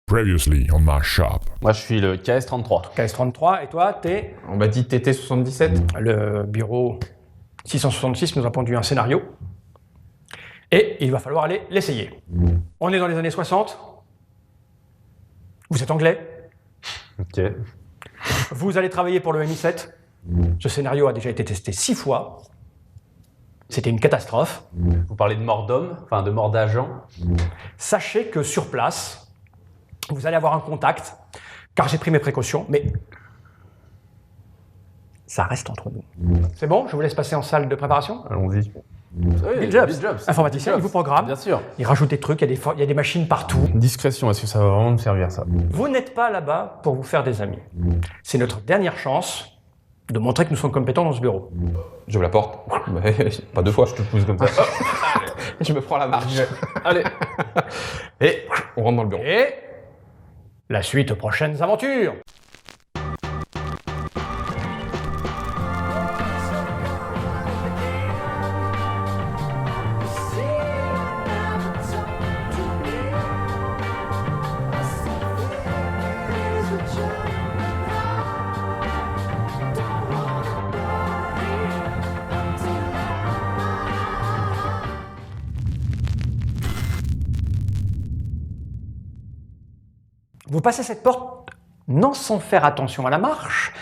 Previously on my shop. Moi, je suis le KS33. KS33, et toi, t'es On m'a dit TT77. le bureau 666 nous a pondu un scénario. Et il va falloir aller l'essayer. On est dans les années 60. Vous êtes anglais. Ok. Vous allez travailler pour le MI7. Ce scénario a déjà été testé 6 fois. C'était une catastrophe. Vous parlez de mort d'homme, enfin de mort d'agent. Sachez que sur place, vous allez avoir un contact, car j'ai pris mes précautions, mais ça reste entre nous. C'est bon? Je vous laisse passer en salle de préparation. Allons-y. Bill Jobs, informaticien, il vous programme, Bien sûr. il rajoute des trucs, il y a des machines partout. Discrétion, est-ce que ça va vraiment me servir ça? Vous n'êtes pas là-bas pour vous faire des amis. C'est notre dernière chance de montrer que nous sommes compétents dans ce bureau. Je la porte. Pas deux fois. Je te pousse comme ça. Je me prends la marche. Allez. Et on rentre dans le bureau. Et la suite aux prochaines aventures. Vous passez cette porte, non sans faire attention à la marche,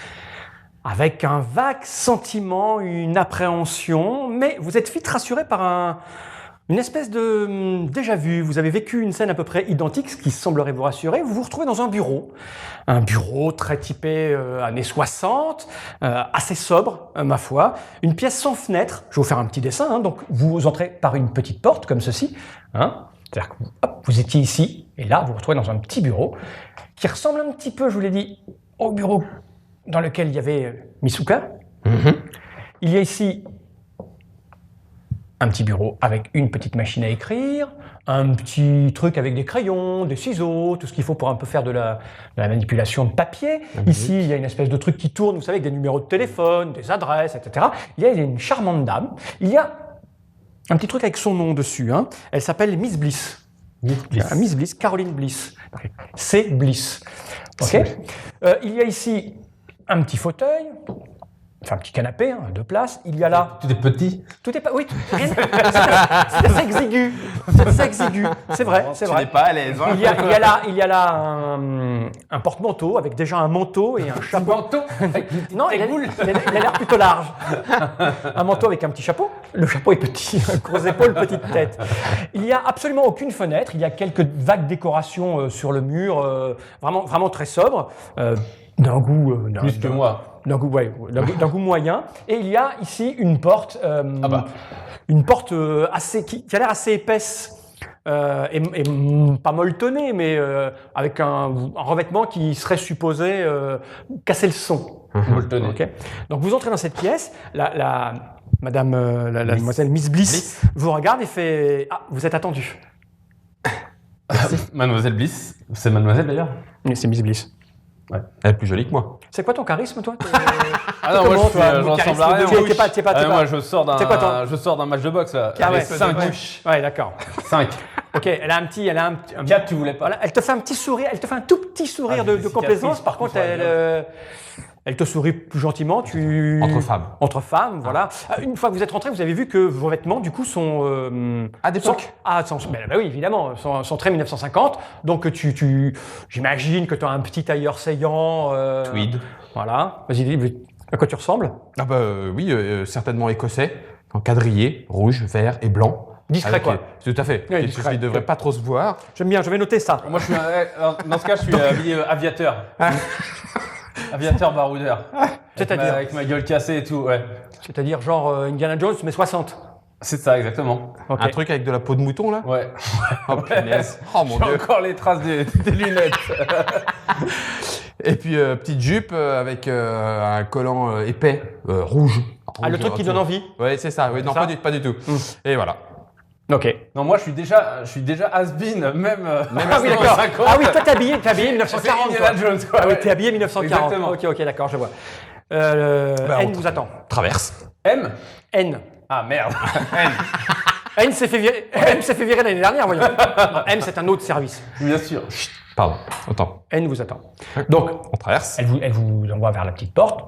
avec un vague sentiment, une appréhension, mais vous êtes vite rassuré par une espèce de déjà-vu. Vous avez vécu une scène à peu près identique, ce qui semblerait vous rassurer. Vous vous retrouvez dans un bureau très typé années 60, assez sobre, ma foi, une pièce sans fenêtre. Je vais vous faire un petit dessin, hein. Donc vous entrez par une petite porte comme ceci, hein. C'est-à-dire que vous étiez ici, et là, vous vous retrouvez dans un petit bureau qui ressemble un petit peu, je vous l'ai dit, au bureau dans lequel il y avait Misuka. Il y a ici un petit bureau avec une petite machine à écrire, un petit truc avec des crayons, des ciseaux, tout ce qu'il faut pour un peu faire de la manipulation de papier. Ici, il y a une espèce de truc qui tourne, vous savez, avec des numéros de téléphone, des adresses, etc. Il y a une charmante dame. Il y a un petit truc avec son nom dessus, hein. Elle s'appelle Miss Bliss. Miss Bliss, Caroline Bliss. C'est Bliss. Ok. Il y a ici un petit fauteuil, enfin un petit canapé, hein, 2 places. Il y a là. Tout est petit. Tout est pas. Oui. C'est assez exigu. C'est assez exigu. C'est vrai. C'est Tu vrai. n'es pas à l'aise. Hein. Il y a là un porte-manteau avec déjà un manteau et un chapeau. Manteau. Non, il a l'air plutôt large. Un manteau avec un petit chapeau. Le chapeau est petit, grosses épaules, petite tête. Il n'y a absolument aucune fenêtre. Il y a quelques vagues décorations sur le mur, vraiment très sobre, d'un goût Plus que moi. d'un goût moyen. Et il y a ici une porte, une porte qui a l'air assez épaisse. Et pas molletonnée, mais avec un revêtement qui serait supposé casser le son. Molletonné. Okay. Donc vous entrez dans cette pièce, la demoiselle Miss Bliss vous regarde et fait « Ah, vous êtes attendu. » Mademoiselle Bliss. C'est Mademoiselle d'ailleurs? Oui, c'est Miss Bliss. Ouais. Elle est plus jolie que moi. C'est quoi ton charisme, toi? Ah non, moi je ressemble à rien. Moi, je sors d'un match de boxe là. Ah ouais, 5. Ouais, d'accord. 5. Ok, elle a un petit 4, tu voulais pas. Voilà, elle te fait un petit sourire, elle te fait un tout petit sourire de complaisance. Par contre, elle te sourit plus gentiment. Entre femmes, voilà. Une fois que vous êtes rentré, vous avez vu que vos vêtements, du coup, sont d'époque. Oui, évidemment, sont très 1950. Donc, j'imagine que tu as un petit tailleur saillant. Tweed. Voilà. Vas-y, à quoi tu ressembles? Ah bah oui, certainement écossais, en quadrillé, rouge, vert et blanc. Discret, quoi. Tout à fait. Ouais, Il ne devrait pas trop se voir. J'aime bien, je vais noter ça. Moi, dans ce cas, je suis habillé aviateur. Aviateur baroudeur. C'est-à-dire avec ma gueule cassée et tout, ouais. C'est-à-dire genre Indiana Jones, mais 60. C'est ça, exactement. Okay. Un truc avec de la peau de mouton, là? Ouais. Oh, punaise. Oh, mon J'ai Dieu. encore les traces des lunettes. Et puis, petite jupe avec un collant épais, rouge. Le truc qui donne envie. Ouais, c'est ça. Oui, non, ça pas du tout. Et voilà. Ok. Non, moi, je suis déjà has-been, même ah oui, d'accord. Ah oui, toi, t'es habillé 1940. Indiana Jones, quoi. Ah oui, t'es habillé 1940. Exactement. Ok, d'accord, je vois. N vous attend. Traverse. M. N. Ah, merde. M s'est fait virer l'année dernière, voyons. Non, M, c'est un autre service. Bien sûr. Pardon, autant. N vous attend. Donc, On traverse. elle vous envoie vers la petite porte.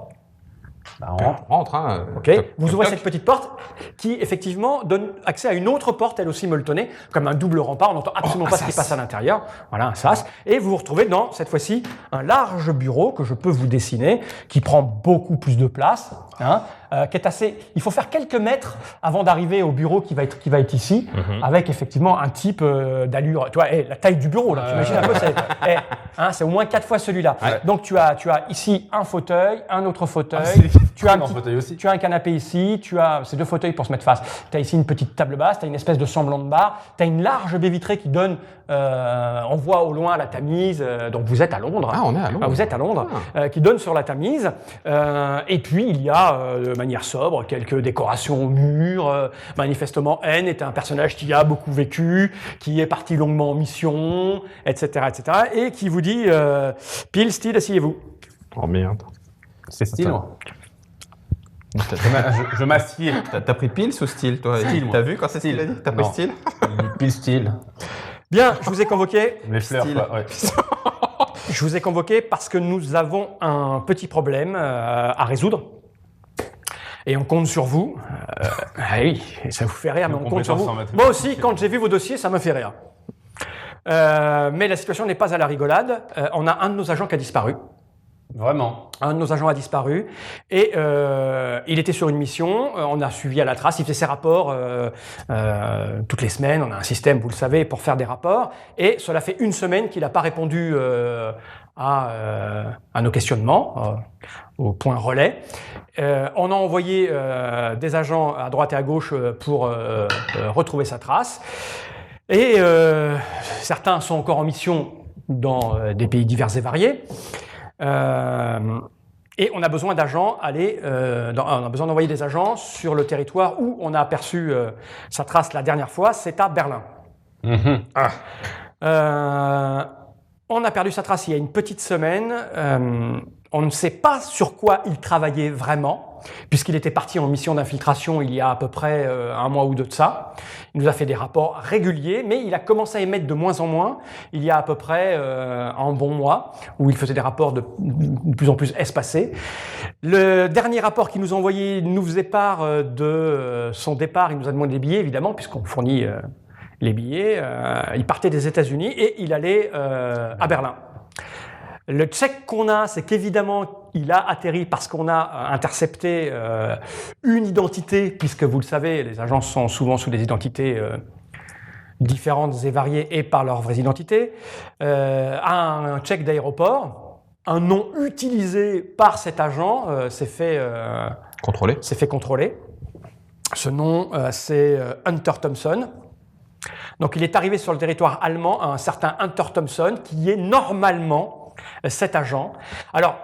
Bah, on rentre. On rentre, hein. Ok. Vous ouvrez toc. cette petite porte qui, effectivement, donne accès à une autre porte, elle aussi molletonnée, comme un double rempart. On n'entend absolument pas ce qui sas. passe à l'intérieur. Voilà, un sas. Et vous vous retrouvez dans, cette fois-ci, un large bureau que je peux vous dessiner, qui prend beaucoup plus de place, hein, qui est assez... Il faut faire quelques mètres avant d'arriver au bureau qui va être ici, avec effectivement un type d'allure. Tu vois, la taille du bureau, là, tu imagines un peu, c'est au moins 4 fois celui-là. Ouais. Donc tu as ici un fauteuil, un autre fauteuil, tu as un en petit fauteuil aussi. tu as un canapé ici, tu as ces 2 fauteuils pour se mettre face. Tu as ici une petite table basse, tu as une espèce de semblant de bar, tu as une large baie vitrée qui donne, on voit au loin la Tamise, donc vous êtes à Londres. Ah, on est à Londres. Vous êtes à Londres, qui donne sur la Tamise. Et puis il y a, de manière sobre, quelques décorations au mur. Manifestement, N est un personnage qui a beaucoup vécu, qui est parti longuement en mission, etc., etc. Et qui vous dit, pile, style, asseyez-vous. Oh merde. C'est style, moi. T'as- Je m'assieds. T'as pris pile ou style, toi? Style, moi. T'as vu quand c'est style a dit? T'as pris Non. style? Pile style. Bien, je vous ai convoqué. Les fleurs, Style. quoi. Ouais. Je vous ai convoqué parce que nous avons un petit problème à résoudre. Et on compte sur vous. Ah oui, ça vous fait rire, mais Nos on compte sur vous. compétences en mathématiques. Moi aussi, quand j'ai vu vos dossiers, ça me fait rire. Mais la situation n'est pas à la rigolade. On a un de nos agents qui a disparu. Vraiment. Un de nos agents a disparu et il était sur une mission, on a suivi à la trace, il fait ses rapports toutes les semaines, on a un système, vous le savez, pour faire des rapports et cela fait une semaine qu'il n'a pas répondu à nos questionnements, au point relais. On a envoyé des agents à droite et à gauche pour retrouver sa trace et certains sont encore en mission dans des pays divers et variés. Et on a besoin d'agents on a besoin d'envoyer des agents sur le territoire où on a aperçu sa trace la dernière fois, c'est à Berlin. On a perdu sa trace il y a une petite semaine. On ne sait pas sur quoi il travaillait vraiment, puisqu'il était parti en mission d'infiltration il y a à peu près un mois ou deux de ça. Il nous a fait des rapports réguliers, mais il a commencé à émettre de moins en moins. Il y a à peu près un bon mois, où il faisait des rapports de plus en plus espacés. Le dernier rapport qu'il nous a envoyé nous faisait part de son départ. Il nous a demandé des billets, évidemment, puisqu'on fournit les billets. Il partait des États-Unis et il allait à Berlin. Le check qu'on a, c'est qu'évidemment, il a atterri parce qu'on a intercepté une identité, puisque vous le savez, les agents sont souvent sous des identités différentes et variées et par leurs vraies identités, un check d'aéroport, un nom utilisé par cet agent s'est fait contrôler. Ce nom, c'est Hunter Thompson. Donc il est arrivé sur le territoire allemand un certain Hunter Thompson qui est normalement cet agent. Alors,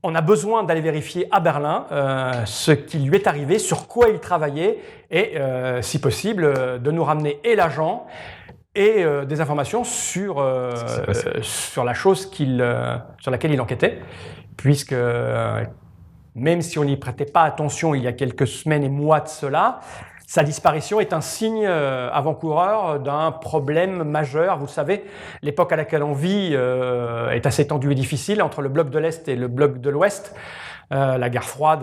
on a besoin d'aller vérifier à Berlin ce qui lui est arrivé, sur quoi il travaillait et, si possible, de nous ramener et l'agent et des informations sur la chose sur laquelle il enquêtait, puisque même si on n'y prêtait pas attention il y a quelques semaines et mois de cela, sa disparition est un signe avant-coureur d'un problème majeur. Vous le savez, l'époque à laquelle on vit est assez tendue et difficile entre le bloc de l'Est et le bloc de l'Ouest. La guerre froide,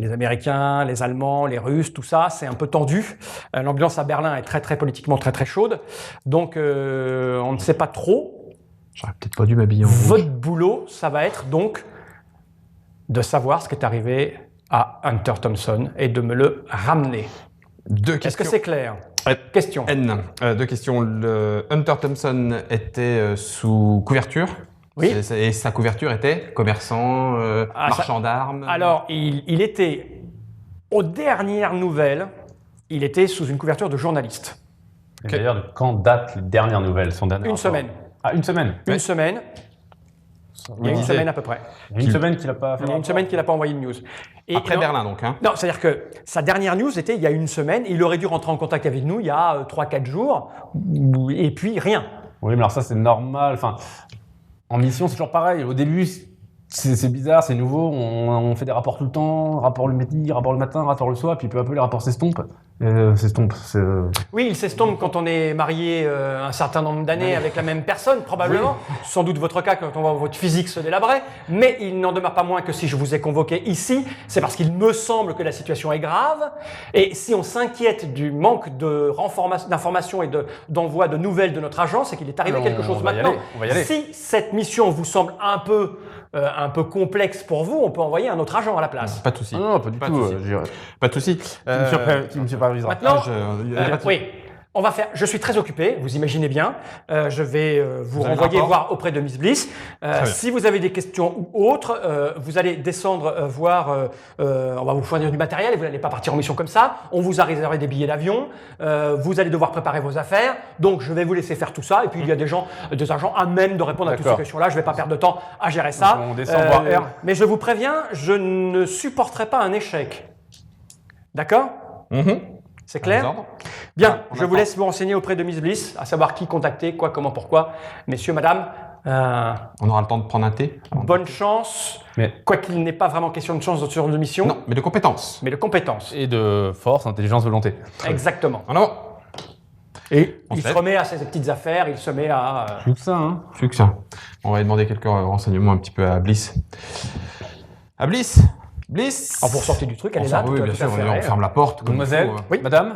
les Américains, les Allemands, les Russes, tout ça, c'est un peu tendu. L'ambiance à Berlin est très, très politiquement très, très chaude. Donc, on ne sait pas trop. J'aurais peut-être pas dû m'habiller en rouge. Votre boulot, ça va être donc de savoir ce qui est arrivé à Hunter Thompson et de me le ramener. Deux Est-ce questions. que c'est clair? Question. N. Deux questions. Le Hunter Thompson était sous couverture. Oui. Et sa couverture était commerçant, marchand d'armes. Alors, il était, aux dernières nouvelles, il était sous une couverture de journaliste. Et d'ailleurs, de quand date les dernières nouvelles, son dernier Une rapport? semaine. Ah, une semaine. Une semaine. Il y a une semaine à peu près. Il y a une semaine qu'il n'a pas fait. Il y a une semaine qu'il n'a pas envoyé de news. Et Après non, Berlin, donc. Hein. Non, c'est-à-dire que sa dernière news était il y a une semaine. Il aurait dû rentrer en contact avec nous il y a 3-4 jours. Et puis rien. Oui, mais alors ça, c'est normal. Enfin, en mission, c'est toujours pareil. Au début, c'est bizarre, c'est nouveau, on fait des rapports tout le temps, rapport le midi, rapport le matin, rapport le soir, puis peu à peu les rapports s'estompent. Oui, il s'estompe quand on est marié un certain nombre d'années avec la même personne, probablement. Sans doute votre cas quand on voit votre physique se délabrer. Mais il n'en demeure pas moins que si je vous ai convoqué ici, c'est parce qu'il me semble que la situation est grave. Et si on s'inquiète du manque d'informations et d'envoi de nouvelles de notre agent, c'est qu'il est arrivé quelque chose maintenant. On va y aller. Si cette mission vous semble un peu complexe pour vous, on peut envoyer un autre agent à la place. Pas de souci. Non, pas du Pas tout. de souci. Pas de souci. Tu me superviseras. Maintenant, pas de oui. On va faire. Je suis très occupé, vous imaginez bien. Je vais vous avez le renvoyer rapport voir auprès de Miss Bliss. bien. Si vous avez des questions ou autres, vous allez descendre voir. On va vous fournir du matériel et vous n'allez pas partir en mission comme ça. On vous a réservé des billets d'avion. Vous allez devoir préparer vos affaires. Donc je vais vous laisser faire tout ça. Et puis il y a des agents à même de répondre à toutes ces D'accord. questions-là. Je ne vais pas perdre de temps à gérer ça. Donc, on descend voir R. Mais je vous préviens, je ne supporterai pas un échec. D'accord? C'est clair? Bien, On je vous attend. laisse vous renseigner auprès de Miss Bliss, à savoir qui contacter, quoi, comment, pourquoi. Messieurs, madame, On aura le temps de prendre un thé. bonne chance, Mais- quoi qu'il n'est pas vraiment question de chance dans ce genre de mission, Non, mais de compétences. mais de compétences. Et de force, intelligence, volonté. Exactement. En avant. Et On il se se lève. remet à ses petites affaires, il se met à... Plus que ça, hein. Succinct. On va demander quelques renseignements un petit peu à Bliss. À Bliss. Bliss. pour sortir du truc, elle est là, Oui, tout à bien fait sûr, on affairée. ferme la porte. comme il Mademoiselle, faut. Oui. madame,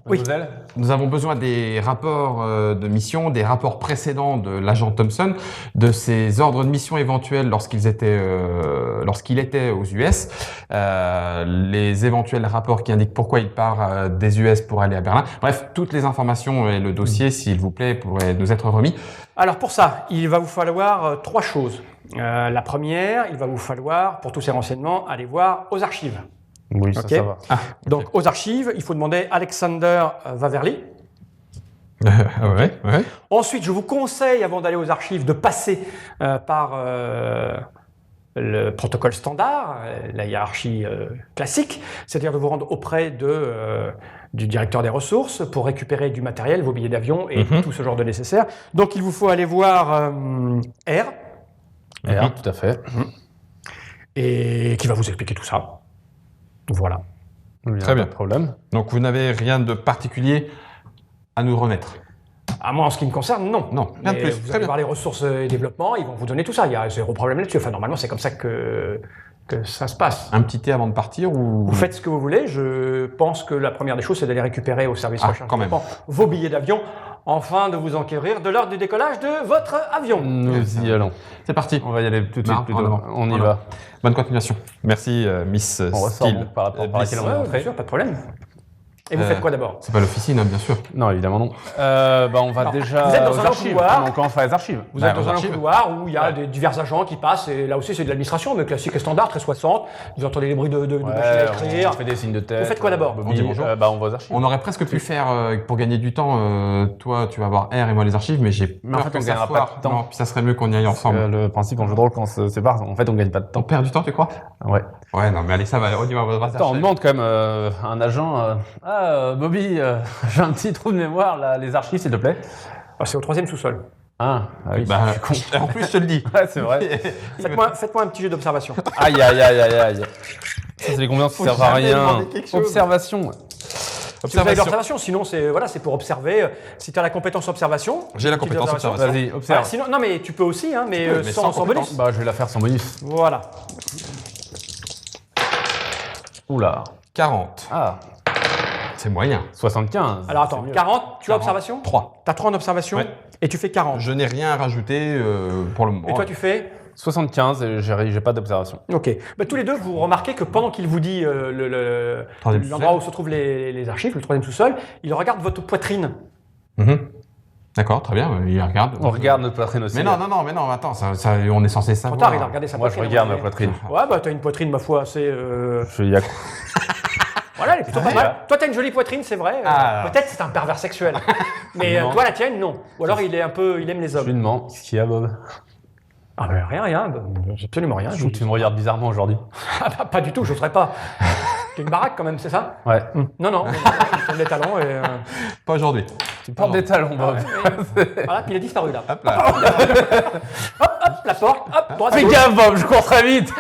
Oui. mademoiselle, Nous avons besoin des rapports de mission, des rapports précédents de l'agent Thompson, de ses ordres de mission éventuels lorsqu'il était aux US, les éventuels rapports qui indiquent pourquoi il part des US pour aller à Berlin. Bref, toutes les informations et le dossier, s'il vous plaît, pourraient nous être remis. Alors pour ça, il va vous falloir 3 choses. La première, il va vous falloir, pour tous ces renseignements, aller voir aux archives. oui, Ok. ça va. Donc aux archives, il faut demander Alexander Waverly. Ouais. Ensuite, je vous conseille, avant d'aller aux archives, de passer par le protocole standard, la hiérarchie classique, c'est-à-dire de vous rendre auprès du directeur des ressources pour récupérer du matériel, vos billets d'avion et tout ce genre de nécessaire. Donc, il vous faut aller voir R, R, tout à fait. et qui va vous expliquer tout ça. Voilà. Très bien. Pas de problème. Donc, vous n'avez rien de particulier à nous remettre. À moi, en ce qui me concerne, non. Non, rien de Mais plus. Vous Très allez bien. voir les ressources et développement, ils vont vous donner tout ça. Il y a zéro problème là-dessus. Enfin, normalement, c'est comme ça que ça se passe. Un petit thé avant de partir ou... Vous faites ce que vous voulez. Je pense que la première des choses, c'est d'aller récupérer au service recherche quand même. développement vos billets d'avion, afin de vous enquérir de l'heure du décollage de votre avion. Nous y allons. C'est parti. On va y aller tout de Non, suite plutôt. en avant. On y En va. avant. Bonne continuation. Merci, Miss On ressort Steele. donc par rapport par Bliss. laquelle on Ouais, est bien entré. sûr, pas de problème. Et vous faites quoi d'abord? C'est pas l'officine, hein, bien sûr. Non, évidemment non. On va Alors, déjà vous êtes dans aux un archives. couloir. On commence par les archives. Vous Bah, êtes dans aux un archives. couloir où il y a des divers agents qui passent, et là aussi c'est de l'administration, mais classique et standard, très 60. Vous entendez les bruits de machines à écrire. On fait des signes de tête. Vous faites quoi d'abord? Bobby, On dit bonjour. On va aux archives. On aurait presque pu faire, pour gagner du temps, toi tu vas voir R et moi les archives, mais j'ai Mais en peur fait, que on ça gagnera foire. pas de temps. Non, puis ça serait mieux qu'on y aille ensemble. Le principe en jeu de rôle, quand on se sépare, en fait, on gagne pas de On temps. perd du temps, tu crois? Ouais. Ouais, non, mais allez, ça va, on y va, on va Attends, on demande quand même à un agent Bobby, j'ai un petit trou de mémoire, là, les archives, s'il te plaît. Ah, c'est au 3e sous-sol. Ah oui. Bah, en plus, je te le dis. Ouais, c'est vrai. Faites-moi un petit jeu d'observation. Aïe, aïe, aïe, aïe, aïe. Ça, c'est des compétences qui Faut servent à jamais rien. demander quelque chose. Observation. Si vous avez de l'observation, sinon c'est pour observer. Si tu as la compétence observation. J'ai la petite compétence observation. Vas-y, observe. Ah, sinon, non, mais tu peux aussi, hein, mais, peux, mais sans sans bonus. Bah, je vais la faire sans bonus. Voilà. Oula. 40. Ah, C'est moyen. Alors 75. c'est attends, mieux. 40, tu as 40. observation 3. Tu as 3 en observation Ouais. et tu fais 40. Je n'ai rien à rajouter pour le moment. Et toi, tu fais 75 et j'ai pas d'observation. Ok. Bah, tous les deux, vous remarquez que pendant qu'il vous dit Troisième l'endroit sous-sol. où se trouvent les archives, le 3e sous-sol, il regarde votre poitrine. D'accord, très bien, il regarde. On regarde notre poitrine aussi. Mais non, attends, on est censé Trop savoir. tard, il a regardé sa Moi, je poitrine. regarde à un ma moment poitrine. donné. Ouais, bah t'as une poitrine, ma foi, assez... Je y a... Voilà, elle est plutôt pas Ouais. mal. Toi, t'as une jolie poitrine, c'est vrai. Ah. Peut-être c'est un pervers sexuel. Mais Non. toi, la tienne, non. Ou alors il aime les Je lui hommes. demande, qu'est-ce qu'il y a, Bob? Ah ben rien, absolument rien. Je trouve que tu me regardes bizarrement aujourd'hui. Ah, pas du tout, je n'oserais pas. C'est une baraque quand même, c'est ça? Ouais. Non, non, il tourne les talons et... Pas aujourd'hui. Tu portes des talons, Bob. Voilà, puis il a disparu là. Hop là. Hop, la porte, hop, droite, Fais gauche. gaffe, Bob, je cours très vite.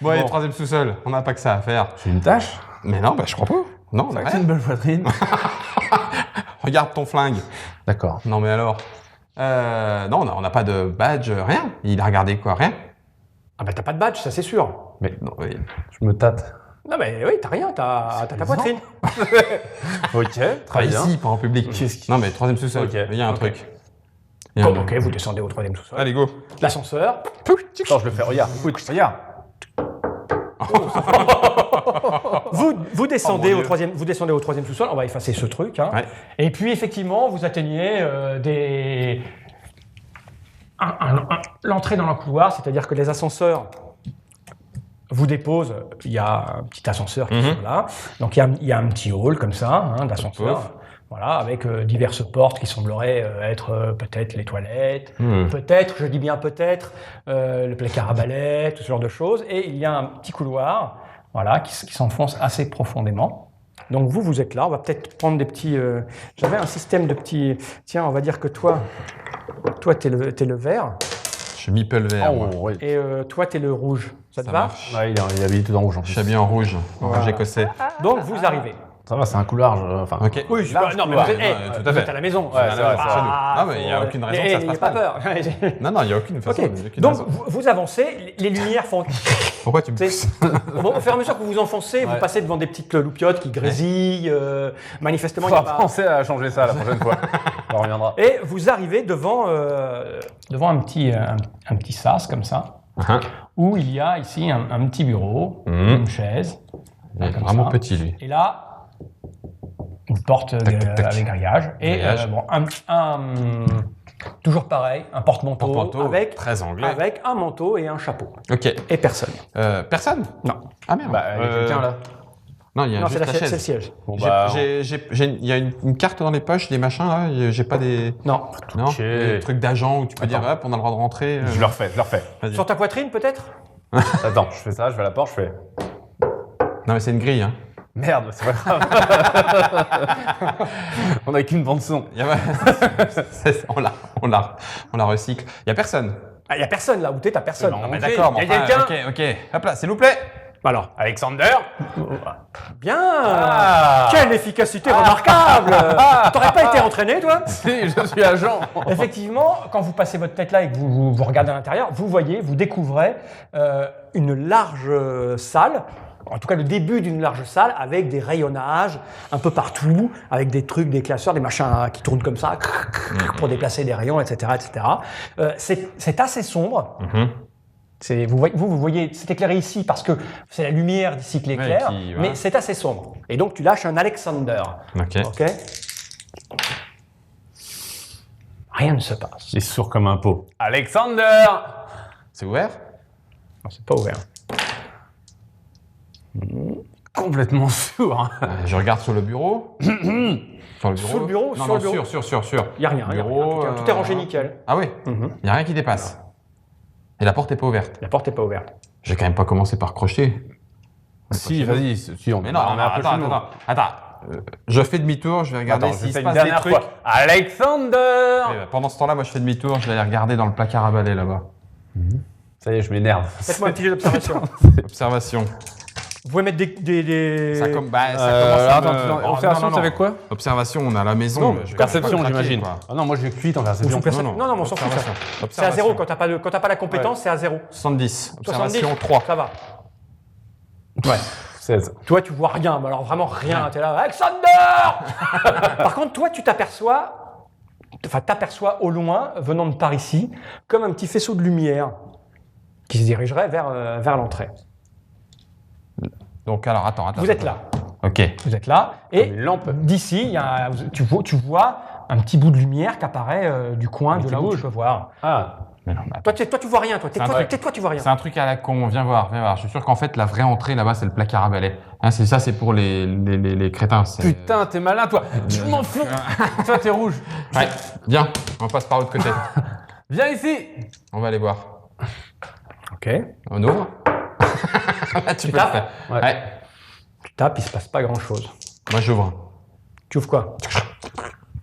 Bon, allez, Bon. troisième sous-sol. On n'a pas que ça à faire. J'ai une tâche. Mais non, bah, je crois pas. Non, C'est on a une rien. belle poitrine. Regarde ton flingue. D'accord. Non, mais alors. Non, on n'a pas de badge, rien. Il a regardé quoi? Rien. Ah bah t'as pas de badge, ça c'est sûr. Mais Non, oui. je me tâte. Non mais oui, t'as rien, t'as ta plaisant. poitrine. Ok, Pas très bien. ici, pas en public. Qu'est-ce qui- Non, mais troisième sous-sol. Ok, Il y a un ok. truc. Il y a un- Bon, ok, vous descendez au troisième sous-sol. Allez, go. L'ascenseur. Attends, je le fais, regarde. Écoute, regarde. Vous descendez mon au Dieu. troisième, vous descendez au troisième sous-sol. On va effacer ce truc. Hein. Ouais. Et puis effectivement, vous atteignez l'entrée dans le couloir, c'est-à-dire que les ascenseurs vous déposent. Il y a un petit ascenseur qui sont là. Donc il y a un petit hall comme ça d'ascenseur. Pauvre. Voilà, avec diverses portes qui sembleraient être peut-être les toilettes, Hmm. peut-être, je dis bien peut-être, le placard à balai, tout ce genre de choses. Et il y a un petit couloir voilà, qui s'enfonce assez profondément. Donc vous êtes là. On va peut-être prendre des petits... J'avais un système de petits... Tiens, on va dire que toi t'es le vert Je suis meeple vert, moi. Oh, oui. et toi, t'es le rouge. Ça te Ça va? marche. Ouais, il est habillé tout en rouge en Je plus. suis habillé en rouge. En Voilà. rouge écossais. Donc vous arrivez. Ça va, c'est un couloir. Enfin, Ok. Oui, je Large non, mais couloir. vous êtes, Ouais, tout à vous fait. êtes à la maison. Ouais, c'est vrai, c'est chez nous. Ah, mais il y a aucune raison que ça se n'ayez passe pas mal. peur. Non, non, il n'y a aucune façon. Ok, il y a aucune donc raison. vous avancez, les lumières font... Pourquoi tu me C'est- pousses Au fur et à mesure que vous enfoncez, vous Ouais. passez devant des petites loupiottes qui grésillent. Manifestement, il faut n'y a pas... penser à changer ça la prochaine fois. On reviendra. Et vous arrivez devant un petit sas comme ça, où il y a ici un petit bureau, Mhm. une chaise. Il est comme vraiment ça. petit, lui. Et là, une porte tac, tac. avec grillage. Et Grillage. bon, toujours pareil, un porte-manteau Porte-manteau, avec, très anglais. avec un manteau et un chapeau. Ok. Et personne. Personne? Non. Ah merde. Bah, il y a quelqu'un là. Non, il y a Non, c'est juste la c'est le chaise. siège. Bon, bah, Il y a une carte dans les poches, des machins là. J'ai pas des. Non. Non, Ok. des trucs d'agent où tu peux Attends. dire hop, on a le droit de rentrer. je le refais, je le refais. Vas-y. Sur ta poitrine, peut-être? Attends, je fais ça, je vais à la porte, je fais. Non, mais c'est une grille. Hein. Merde, c'est pas grave. On a qu'une bande son. Il y a- on la recycle. Il y a personne. Ah, il n'y a personne là où t'es, t'as personne. Non, mais mais d'accord, Il y a mais quelqu'un. Ok. Hop là, s'il vous plaît. Alors, Alexander. bien. Ah. Quelle efficacité remarquable. T'aurais pas été entraîné, toi? Si, je suis agent. Effectivement, quand vous passez votre tête là et que vous regardez à l'intérieur, vous voyez, vous découvrez une large salle, en tout cas le début d'une large salle, avec des rayonnages un peu partout, avec des trucs, des classeurs, des machins qui tournent comme ça, pour déplacer des rayons, etc. etc. C'est assez sombre. Vous voyez, c'est éclairé ici parce que c'est la lumière d'ici qui l'éclaire, qui- voilà. mais c'est assez sombre. Et donc tu lâches un Alexander. Ok. Ok. Rien ne se passe. Il est sourd comme un pot. Alexander. C'est ouvert? Non, c'est pas ouvert. Complètement sourd. Je regarde sur le bureau. Sur le bureau. Sur le bureau, Non, sur non, le bureau. sûr. Il n'y a rien. Bureau, Tout est rangé nickel. Ah oui. Il n'y a rien qui dépasse. Et la porte n'est pas ouverte. La porte n'est pas ouverte. Je vais quand même pas commencer par crocher. Si, vas-y, si, on Mais non, on est un peu chez nous. attends. Je fais demi-tour, je vais regarder Attends, je s'il fais se une passe des dernière trucs. fois. Alexander. Pendant ce temps-là, moi je fais demi-tour, je vais aller regarder dans le placard à balai là-bas. Ça y est, je m'énerve. Faites-moi un petit jeu d'observation. Observation. Vous pouvez mettre des... Ça, ça commence Attends, à me... attends, observation, c'est avec quoi? Observation, on est à la maison. Non, je vais perception, pas craquer, j'imagine. quoi. Ah non, moi j'ai cuit en Ou perception. sous perception. Non, mais on s'en fout. Ça. Observation. C'est à zéro. Quand t'as pas la compétence, c'est à zéro. 70. 70, Observation 3. Ça va. Ouais. 16. Toi, tu vois rien. Mais alors vraiment rien. T'es là, Alexander. Par contre, toi, tu t'aperçois au loin, venant de par ici, comme un petit faisceau de lumière qui se dirigerait vers l'entrée. Donc alors, attends. Vous êtes là. Ok. Vous êtes là. Et Une lampe. d'ici, il y a, tu vois un petit bout de lumière qui apparaît du coin de qui là où bouge. tu peux voir. Ah. Mais non, mais Toi, tu vois rien. Toi, un truc. tais-toi, tu vois rien. c'est un truc à la con, viens voir. Je suis sûr qu'en fait, la vraie entrée là-bas, c'est le placard à balai. Hein, c'est pour les crétins. c'est- Putain, t'es malin, toi. Je m'en fous. Toi, t'es rouge. Ouais. Viens, on passe par l'autre côté. Viens ici. On va aller voir. Ok. On ouvre. Là, tu Tu peux le tapes faire. Ouais. Ouais. Tu tapes, il se passe pas grand-chose. Moi, j'ouvre Tu ouvres quoi?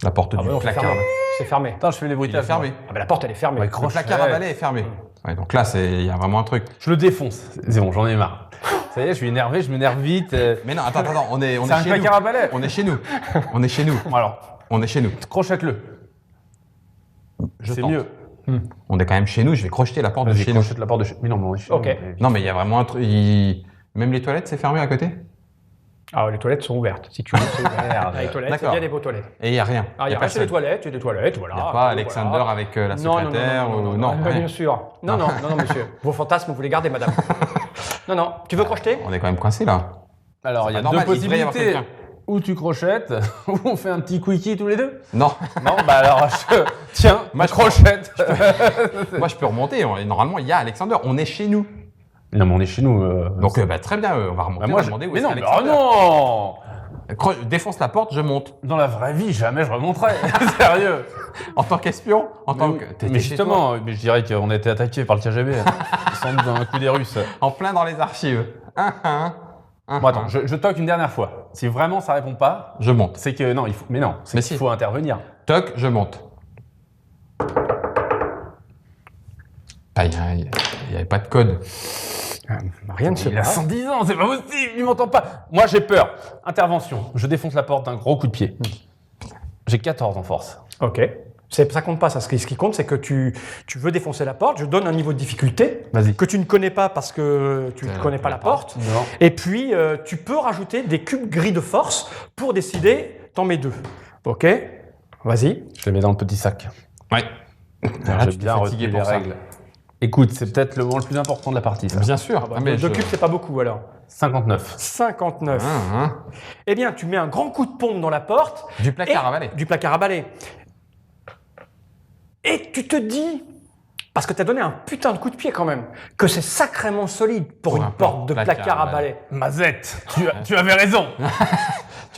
la porte Ah du bah non, c'est placard. fermé. C'est fermé. Attends, je fais les Il est bruitages. fermé. Ah bah la porte, elle est fermée. Ouais, Le crochet. placard à balai est fermé. Ouais, donc là, il y a vraiment un truc. Je le défonce. C'est bon, j'en ai marre. Ça y est, je suis énervé, je m'énerve vite. Mais non, attends, on est C'est un chez nous. placard à balai. On est chez nous. On est chez nous. Bon, alors, On est chez nous. crochette-le. Je C'est tente. mieux. On est quand même chez nous. Je vais crocheter la porte de Vas-y, chez nous. crochette la porte de chez. Mais non, mais on est chez Ok. nous. Non, mais il y a vraiment un truc. Même les toilettes, c'est fermé à côté. Ah, les toilettes sont ouvertes. Si tu veux, c'est ouvert. Merde. Ah, les toilettes, c'est D'accord. bien des beaux toilettes. Et il n'y a rien. Ah, il y a personne. des toilettes, il y a des toilettes, voilà. Il n'y a pas Voilà. Alexander avec la Non, secrétaire ou non. bien rien. sûr. Non, monsieur. Vos fantasmes, vous les gardez, madame. Non. Tu veux crocheter? On est quand même coincé là. Alors, il y a pas deux normal, il devrait y avoir possibilités. quelqu'un. Ou tu crochettes, ou on fait un petit quickie tous les deux. Non, Non, bah alors, tiens, Moi, je crochette. moi je peux remonter. Normalement, il y a Alexander. On est chez nous. Non, mais on est chez nous. Donc très bien, on va remonter. bah, on moi, va demander où mais est non, mais oh Alexander. non. Défonce la porte, je monte. Dans la vraie vie, jamais je remonterais. Sérieux. En tant qu'espion, en tant que. T'étais Mais chez toi, justement, mais je dirais qu'on a été attaqué par le KGB. Sans doute d'un coup des Russes. en plein dans les archives. Bon, attends, je toque une dernière fois. Si vraiment ça répond pas, Je monte. c'est que non, il faut. Mais non, c'est Mais qu'il si. faut intervenir. Toc, je monte. Ah, il n'y avait pas de code. Rien ne se Il a passe. 110 ans, c'est pas possible, il m'entend pas. Moi, j'ai peur. Intervention. Je défonce la porte d'un gros coup de pied. J'ai 14 en force. Ok. Ça compte pas, ça. Ce qui compte, c'est que tu veux défoncer la porte. Je donne un niveau de difficulté Vas-y. que tu ne connais pas parce que tu ne connais pas la porte. Non. Et puis, tu peux rajouter des cubes gris de force pour décider, t'en mets 2. Ok? Vas-y. Je les mets dans le petit sac. Ouais. Là, J'ai tu t'es bien fatigué retenu les pour ça. règles. Écoute, c'est peut-être le moment le plus important de la partie, ça. Bien sûr. Ah, mais 2 cubes, c'est pas beaucoup alors. 59. 59. Eh bien, tu mets un grand coup de pompe dans la porte. Du placard et- à balai. Du placard à balai. Et tu te dis, parce que tu as donné un putain de coup de pied quand même, que c'est sacrément solide pour une un porte de placard à balai. Mazette, tu avais raison. Tu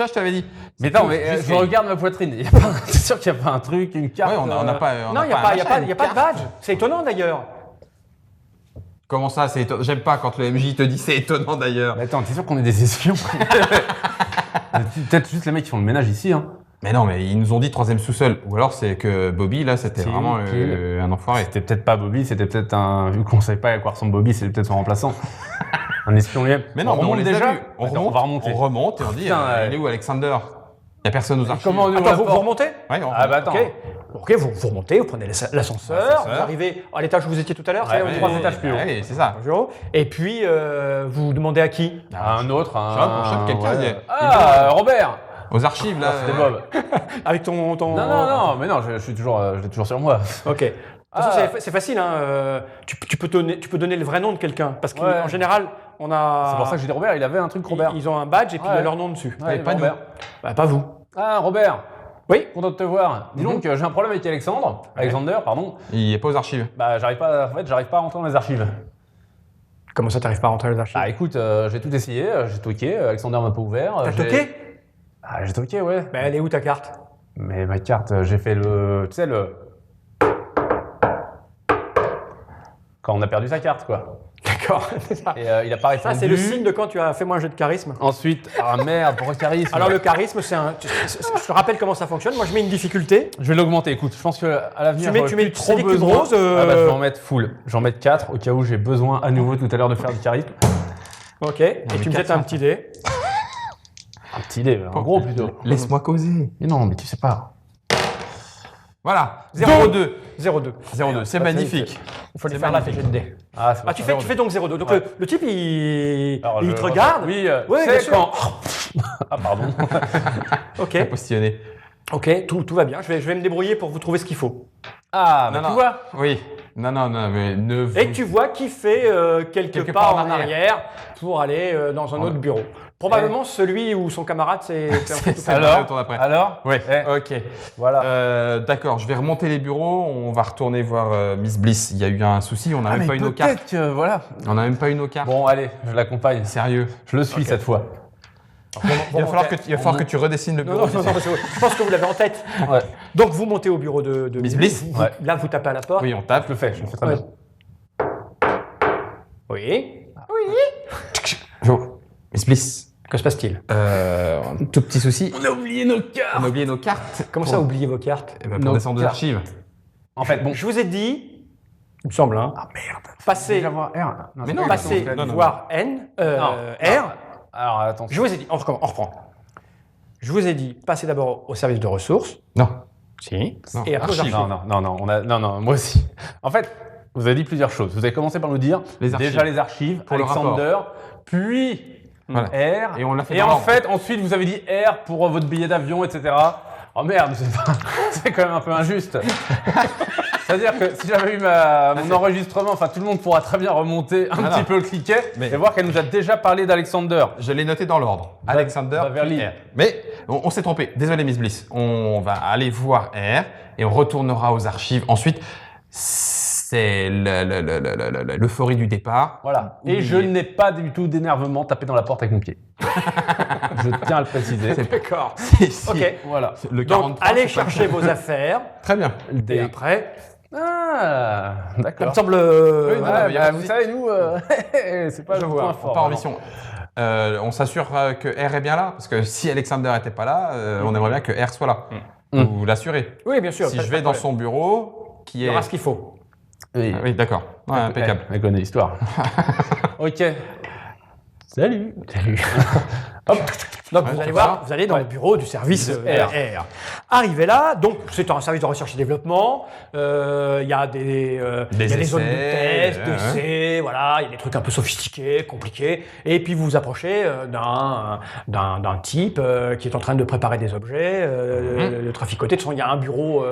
vois, je t'avais dit. Mais non, mais Juste je fait. regarde ma poitrine. Y a pas, c'est sûr qu'il n'y a pas un truc, une carte. Ouais, on n'a pas. Non, il n'y a, pas de badge. C'est étonnant d'ailleurs. Comment ça, c'est étonnant. J'aime pas quand le MJ te dit c'est étonnant d'ailleurs. Mais attends, t'es sûr qu'on est des espions? Peut-être juste les mecs qui font le ménage ici. Hein. Mais non, mais ils nous ont dit troisième sous-sol. Ou alors c'est que Bobby, là, c'était Si, vraiment qu'il- un enfoiré. C'était peut-être pas Bobby, c'était peut-être un. Vu qu'on ne savait pas à quoi ressemble Bobby, c'était peut-être son remplaçant. Un espion lié. Mais non, mais on remonte les a déjà. vus. On Attends, remonte, on va remonter. on remonte et on dit Putain, il est où Alexander? Il n'y a personne aux archives. Comment on ouvre Attends, la vous porte remontez? Ouais, on Ah bah attends. Ok, vous remontez, vous prenez l'ascenseur, vous arrivez à l'étage où vous étiez tout à l'heure, Ouais, c'est trois étages plus haut. Ouais, c'est ça. Bonjour. Et puis, vous demandez à qui? Un autre, on chope quelqu'un, il est- Ah, Robert. Aux archives, là. C'était Bob. Avec ton... Non, mais non, je suis toujours, je l'ai toujours sur moi. Ok. De toute façon, c'est facile, hein. Tu peux donner le vrai nom de quelqu'un. Parce qu'en Ouais. général, on a... C'est pour ça que j'ai dit Robert, il avait un truc Robert. Ils ont un badge et puis il y a Ouais. leur nom dessus. Ouais, pas Robert. Bah, pas vous. Ah, Robert. Oui. Content de te voir. Dis donc, j'ai un problème avec Alexander, pardon. Il n'est pas aux archives. Bah, j'arrive pas à rentrer dans les archives. Comment ça, t'arrives pas à rentrer les archives? Ah, écoute, j'ai tout essayé, j'ai toqué, Alexander m'a pas ouvert. T'as j'ai- toqué? Ah, j'ai toqué, ouais. Bah, elle est où ta carte? Mais ma carte, j'ai fait le. Tu sais, le. Quand on a perdu sa carte, quoi. D'accord. Et il a pas répondu. Ça, c'est le signe de quand tu as fait moi un jeu de charisme. Ensuite, ah merde, pour le charisme. Alors le charisme, je te rappelle comment ça fonctionne. Moi, je mets une difficulté. Je vais l'augenter, écoute, je pense qu'à l'avenir, Tu mets j'aurai plus c'est des trop cubes besoin. roses, Ah bah, je vais en mettre full. J'en mets 4 au cas où j'ai besoin à nouveau tout à l'heure de faire du charisme. Ok. Et mais tu me jettes 400. un petit dé. Un petit dé, un gros plutôt. Laisse-moi causer. Mais non, mais tu sais pas. Voilà. 0,2. 0,2. 0,2. C'est magnifique. Il faut les C'est faire là, magnifique. tes jets de dés. Ah, c'est Ah, tu fais donc 0,2. Donc Ouais. le type, il Alors, te je- regarde. Oui, Ouais, tu bien sais sûr. quand. Ah, pardon. Ok. Postillonné. Ok, tout va bien. Je vais me débrouiller pour vous trouver ce qu'il faut. Ah, Non, bah, tu non. vois. Oui. Non, mais ne vous... Et tu vois qu'il fait quelques Quelques pas pas en en arrière pour aller dans un autre bureau. Probablement celui où son camarade s'est fait un peu tout c'est à vrai. l'heure. Alors, le tour d'après. alors Oui. Eh, Ok. Voilà. D'accord, je vais remonter les bureaux. On va retourner voir Miss Bliss. Il y a eu un souci. On n'a Ah, même mais pas eu nos cartes. peut-être que, voilà. On n'a même pas eu nos cartes. Bon, allez, je l'accompagne. Sérieux. Je le suis cette fois. Il va falloir que tu redessines le Non, bureau. non, non, parce que je pense que vous l'avez en tête. Ouais. Donc vous montez au bureau de Miss Bliss. Ouais. Là, vous tapez à la porte. Oui, on tape. Je le fais très Ouais. bien. Oui. Miss Bliss, Que se passe-t-il? un tout petit souci. On a oublié nos cartes. On a oublié nos cartes. Comment ça, oubliez vos cartes? Eh ben, Nos pour descendre des cartes. archives. En fait, bon. Je vous ai dit, il me semble, hein, Ah merde. passer, Déjà voir R. Mais non, passer non, non. voir R. Alors attention. Je vous ai dit, on reprend. Je vous ai dit, passez d'abord au service de ressources. Non. Si. Non, Et après aux archives. archives. Non, moi aussi. En fait, vous avez dit plusieurs choses. Vous avez commencé par nous dire Les archives. déjà les archives, Pour le Alexander, puis Voilà. R. Et on l'a fait Et dans en l'ordre. fait, ensuite, vous avez dit R pour votre billet d'avion, etc. Oh merde, c'est quand même un peu injuste. C'est-à-dire que si j'avais eu mon enregistrement, enfin tout le monde pourra très bien remonter un petit peu le cliquet Mais- et voir qu'elle nous a déjà parlé d'Alexander. Je l'ai noté dans l'ordre. Alexander, va vers puis lui. R. Mais on s'est trompé. Désolé, Miss Bliss. On va aller voir R et on retournera aux archives. Ensuite, c'est l'euphorie du départ. Voilà. Et Oubliez. je n'ai pas du tout d'énervement tapé dans la porte avec mon pied. Je tiens à le préciser. D'accord. Si. Ok. Voilà. Le Donc, 43, allez c'est pas- chercher vos affaires. Très bien. Et après, Ah, ça d'accord. me semble. Oui, non, Ouais, mais y a pas de vous souci. savez, nous, c'est pas Je le vois, point on fort. part en non. mission. On s'assure que R est bien là, parce que si Alexander n'était pas là, on aimerait bien que R soit là. Vous l'assurez. Oui, bien sûr. Si pas- je pas vais de dans problème. son bureau, qui Il y est... aura ce qu'il faut. Oui, Ah oui, d'accord. Ouais, impeccable. Elle connaît l'histoire. Ok. Salut. Salut. Hop. Donc Ouais, vous allez c'est voir, ça. vous allez dans le bureau du service R. Arrivé là, donc c'est un service de recherche et développement. Il y a des zones de essais, test, d'essais, voilà, il y a des trucs un peu sophistiqués, compliqués. Et puis vous vous approchez d'un type qui est en train de préparer des objets, de traficoter. De toute façon, il y a un bureau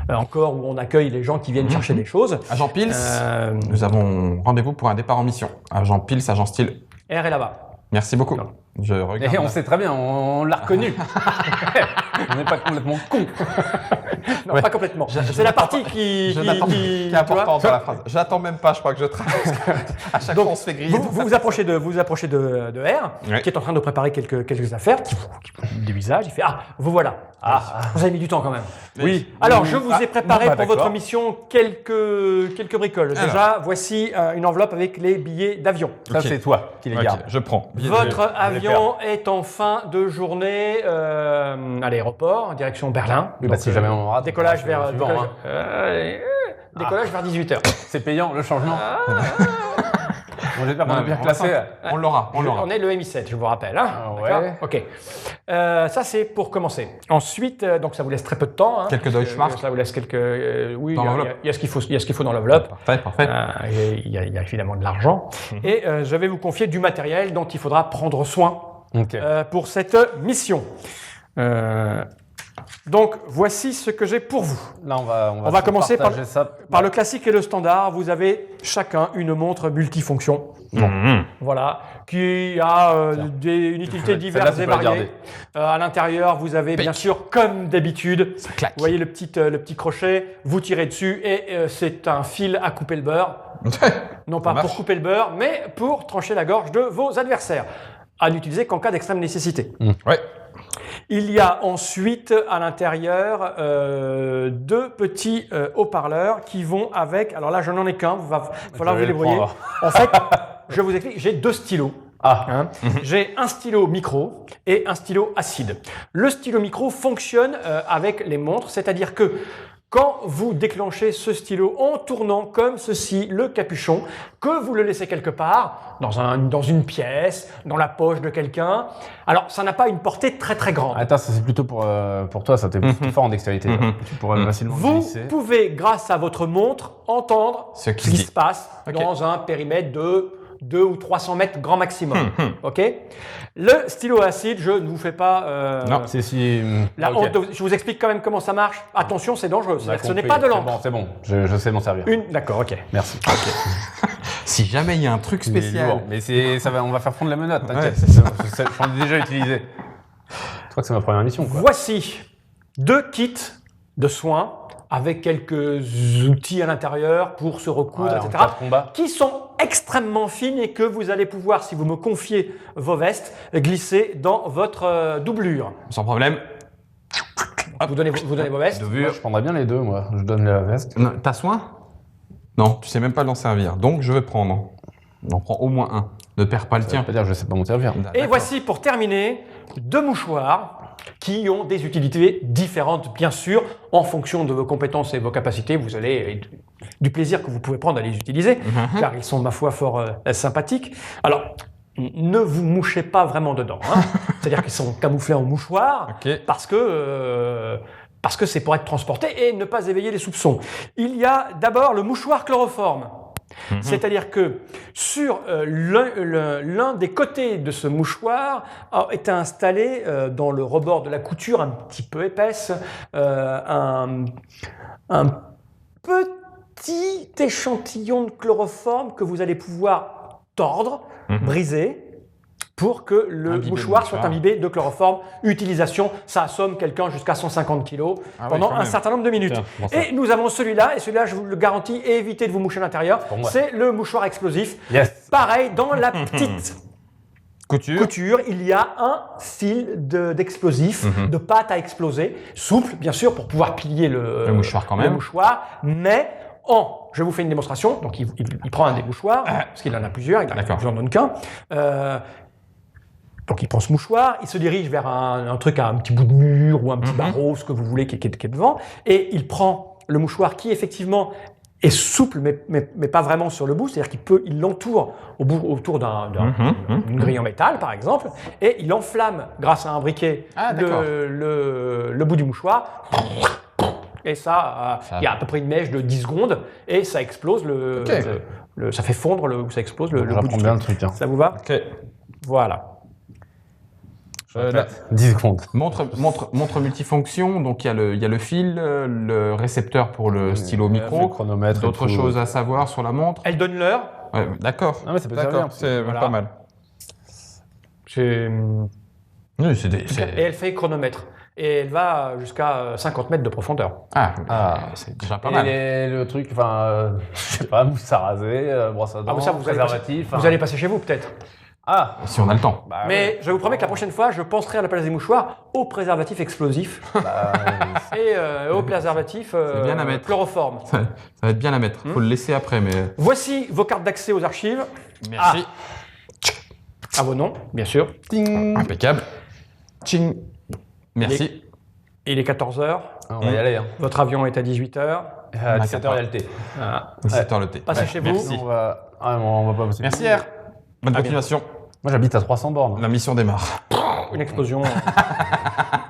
encore où on accueille les gens qui viennent chercher des choses. Agent Pils, Euh, nous avons rendez-vous pour un départ en mission. Agent Pils, agent Steele. R est là-bas. Merci beaucoup. Non. Je regarde. Et on sait très bien, on l'a reconnu. On n'est pas complètement con. Non, pas complètement. C'est la partie qui Je n'attends qui est tu vois, importante dans la phrase. J'attends même pas, je crois que je trace. À chaque fois, on se fait griller. Vous approchez de R, Ouais. qui est en train de préparer quelques affaires, qui vous dévisage. Il fait ah, vous voilà. Vous avez mis du temps quand même. Oui. Alors, Oui. je vous ai préparé bon, bah, pour votre d'accord. mission quelques bricoles. Alors. Déjà, voici une enveloppe avec les billets d'avion. Ça, Ok. c'est toi qui les Ok, garde. je prends. Votre avion est en fin de journée à l'aéroport, en direction Berlin. Oui, bah, si jamais on rate, décollage on fera vers le suivant, décollage vers 18h. C'est payant, le changement. Bon, j'espère qu'on Non, est bien on classé. On l'aura, on l'aura. On est le MI7, je vous rappelle. Hein. Ah ouais. D'accord. Ok. Ça, c'est pour commencer. Ensuite, donc ça vous laisse très peu de temps. Hein, Quelques parce que, Deutschmark. Ça vous laisse quelques. Oui, Dans il y a- l'enveloppe. il y a ce qu'il faut, il y a ce qu'il faut dans l'enveloppe. Parfait, parfait. Il y a évidemment de l'argent. Et je vais vous confier du matériel dont il faudra prendre soin Ok. pour cette mission. Donc, voici ce que j'ai pour vous. Là, on va se commencer par- partager ça. Par le classique et le standard, vous avez chacun une montre multifonction. Voilà, qui a une utilité Celle-là, diverses tu et peux la variées. garder. À l'intérieur, vous avez bien sûr, comme d'habitude, claque. vous voyez le petit crochet, vous tirez dessus et c'est un fil à couper le beurre. Non pas marche. pour couper le beurre, mais pour trancher la gorge de vos adversaires. À n'utiliser qu'en cas d'extrême nécessité. Ouais. Il y a ensuite à l'intérieur deux petits haut-parleurs qui vont avec. Alors là, je n'en ai qu'un, il va falloir Je vous vais le débrouiller. prendre. En fait, je vous explique, j'ai deux stylos. Ah, Hein. J'ai un stylo micro et un stylo acide. Le stylo micro fonctionne avec les montres, c'est-à-dire que quand vous déclenchez ce stylo en tournant comme ceci le capuchon, que vous le laissez quelque part, dans une pièce, dans la poche de quelqu'un, alors ça n'a pas une portée très très grande. attends, ça c'est plutôt pour toi, ça t'es plutôt fort en dextérité. Mhm. Tu pourrais facilement le Vous glisser. pouvez, grâce à votre montre, entendre Ce ce qui qui dit. se passe Ok. dans un périmètre de 2 ou 300 mètres grand maximum. Ok. Le stylo acide, je ne vous fais pas Non, C'est si. la ok. honte de- je vous explique quand même comment ça marche. Attention, c'est dangereux. On a C'est-à-dire que ce n'est compris. pas de l'encre. C'est bon, je sais m'en servir. D'accord, ok. Merci. Si jamais il y a un truc Mais spécial. lourd. Mais on va faire fondre les menottes, t'inquiète. Ouais, c'est ça. J'en ai déjà utilisé. Je crois que c'est ma première mission, quoi. Voici deux kits de soins avec quelques outils à l'intérieur pour se recoudre, Ouais, en etc. cas de combat. Qui sont extrêmement fines et que vous allez pouvoir, si vous me confiez vos vestes, glisser dans votre doublure. Sans problème. Vous donnez vos vestes. Moi, je prendrais bien les deux, moi. Je donne la veste. Non, t'as soin? Non, tu sais même pas l'en servir. Donc, je vais prendre On en prend au moins un. Ne perds pas le Ça veut tien. pas dire que je sais pas m'en servir. Et voici pour terminer 2 mouchoirs qui ont des utilités différentes, bien sûr, en fonction de vos compétences et vos capacités. Vous allez du plaisir que vous pouvez prendre à les utiliser, car ils sont, ma foi, fort sympathiques. Alors, ne vous mouchez pas vraiment dedans. Hein. C'est-à-dire qu'ils sont camouflés en mouchoirs Ok. parce que c'est pour être transporté et ne pas éveiller les soupçons. Il y a d'abord le mouchoir chloroforme. C'est-à-dire que sur l'un des côtés de ce mouchoir est installé dans le rebord de la couture un petit peu épaisse un petit échantillon de chloroforme que vous allez pouvoir tordre, briser, pour que le Imbibé de mouchoir soit mouchoir. imbibé de chloroforme. Utilisation, ça assomme quelqu'un jusqu'à 150 kg Ah oui, pendant quand un même. certain nombre de minutes. Tiens, bon, ça. Et nous avons celui-là, et celui-là, je vous le garantis, évitez de vous moucher à l'intérieur. Pour moi. C'est le mouchoir explosif. Yes. Pareil, dans la petite Couture. couture, il y a un fil d'explosif, de pâte à exploser, souple, bien sûr, pour pouvoir plier le mouchoir quand même. le mouchoir, mais je vous fais une démonstration. Donc, il prend un des mouchoirs, parce qu'il en a plusieurs, il D'accord. n'en donne qu'un. Donc, il prend ce mouchoir, il se dirige vers un truc, un petit bout de mur ou un petit barreau, ce que vous voulez qui est devant, et il prend le mouchoir qui, effectivement, est souple, mais pas vraiment sur le bout, c'est-à-dire qu'il l'entoure autour d'une grille en métal, par exemple, et il enflamme, grâce à un briquet, Ah, d'accord. le bout du mouchoir. Et ça, il y a à peu près une mèche de 10 secondes, et ça explose ça fait fondre, ça explose le bout du J'apprends bien le truc. truc. Hein. Ça vous va? Ok. Voilà. Là, 10 secondes. montre multifonction, donc il y a le fil, le récepteur pour le stylo Le micro, chronomètre. et d'autres tout. choses à savoir sur la montre. Elle donne l'heure. Ouais, d'accord. Non, mais ça peut D'accord, servir. c'est Voilà. pas mal. Et Oui, c'est elle fait chronomètre. Et elle va jusqu'à 50 mètres de profondeur. C'est déjà pas Et mal. le truc, enfin, je sais pas, mousse à raser, brosse à dents, mais ça, vous allez préservatif. Vous allez passer chez vous, peut-être. Ah, Si on a le temps. bah, Mais je vous promets que la prochaine fois, je penserai à la place des mouchoirs au préservatif explosif bah, et au préservatif C'est bien à mettre. chloroforme. Ça va être bien à mettre. Faut le laisser après, mais. Voici vos cartes d'accès aux archives, Merci. à vos noms, bien sûr. ting. Impeccable. Ching. Merci. Il est 14h, On va y aller. Hein. votre avion est à 18h. À 17h, il y a le thé. C'est le thé. Passez chez vous. Merci. On va... Ah, on va pas bosser. Merci R. Bonne continuation. Moi, j'habite à 300 bornes. La mission démarre. Une explosion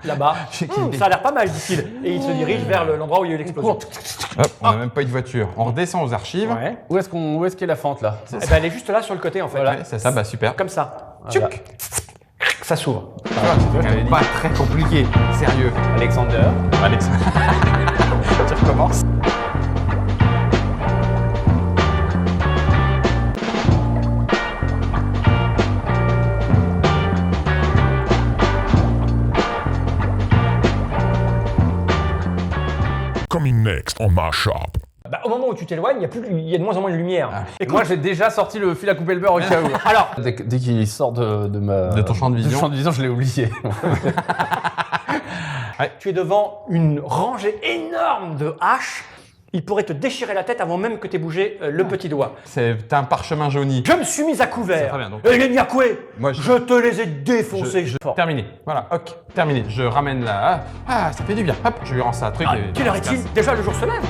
là-bas. Ça a l'air pas mal, dit-il. Et il se dirige vers l'endroit où il y a eu l'explosion. Hop, on n'a même pas eu de voiture. On redescend aux archives. Ouais. Où est-ce qu'il y a la fente, là? Eh ben, elle est juste là sur le côté, en fait. Ouais, c'est ça, bah super. Comme ça. Voilà. Tchouc. Ça s'ouvre. Pas très compliqué. Sérieux. Alexander. Alex. Tu recommences. Coming next on my shop. Bah, au moment où tu t'éloignes, il y a de moins en moins de lumière. Et moi, j'ai déjà sorti le fil à couper le beurre au cas où. Alors, Dès qu'il sort de De ton champ de vision. je l'ai oublié. tu es devant une rangée énorme de haches. Il pourrait te déchirer la tête avant même que tu aies bougé le petit doigt. T'as un parchemin jauni. Je me suis mis à C'est couvert. très bien, donc. Et les Nyakoué, Moi, je te les ai défoncés. Terminé. Voilà, ok, terminé. Je ramène la. Ah, ça fait du bien. Hop, je lui rends ça un truc. et- Quelle heure est-il? Déjà, le jour se lève.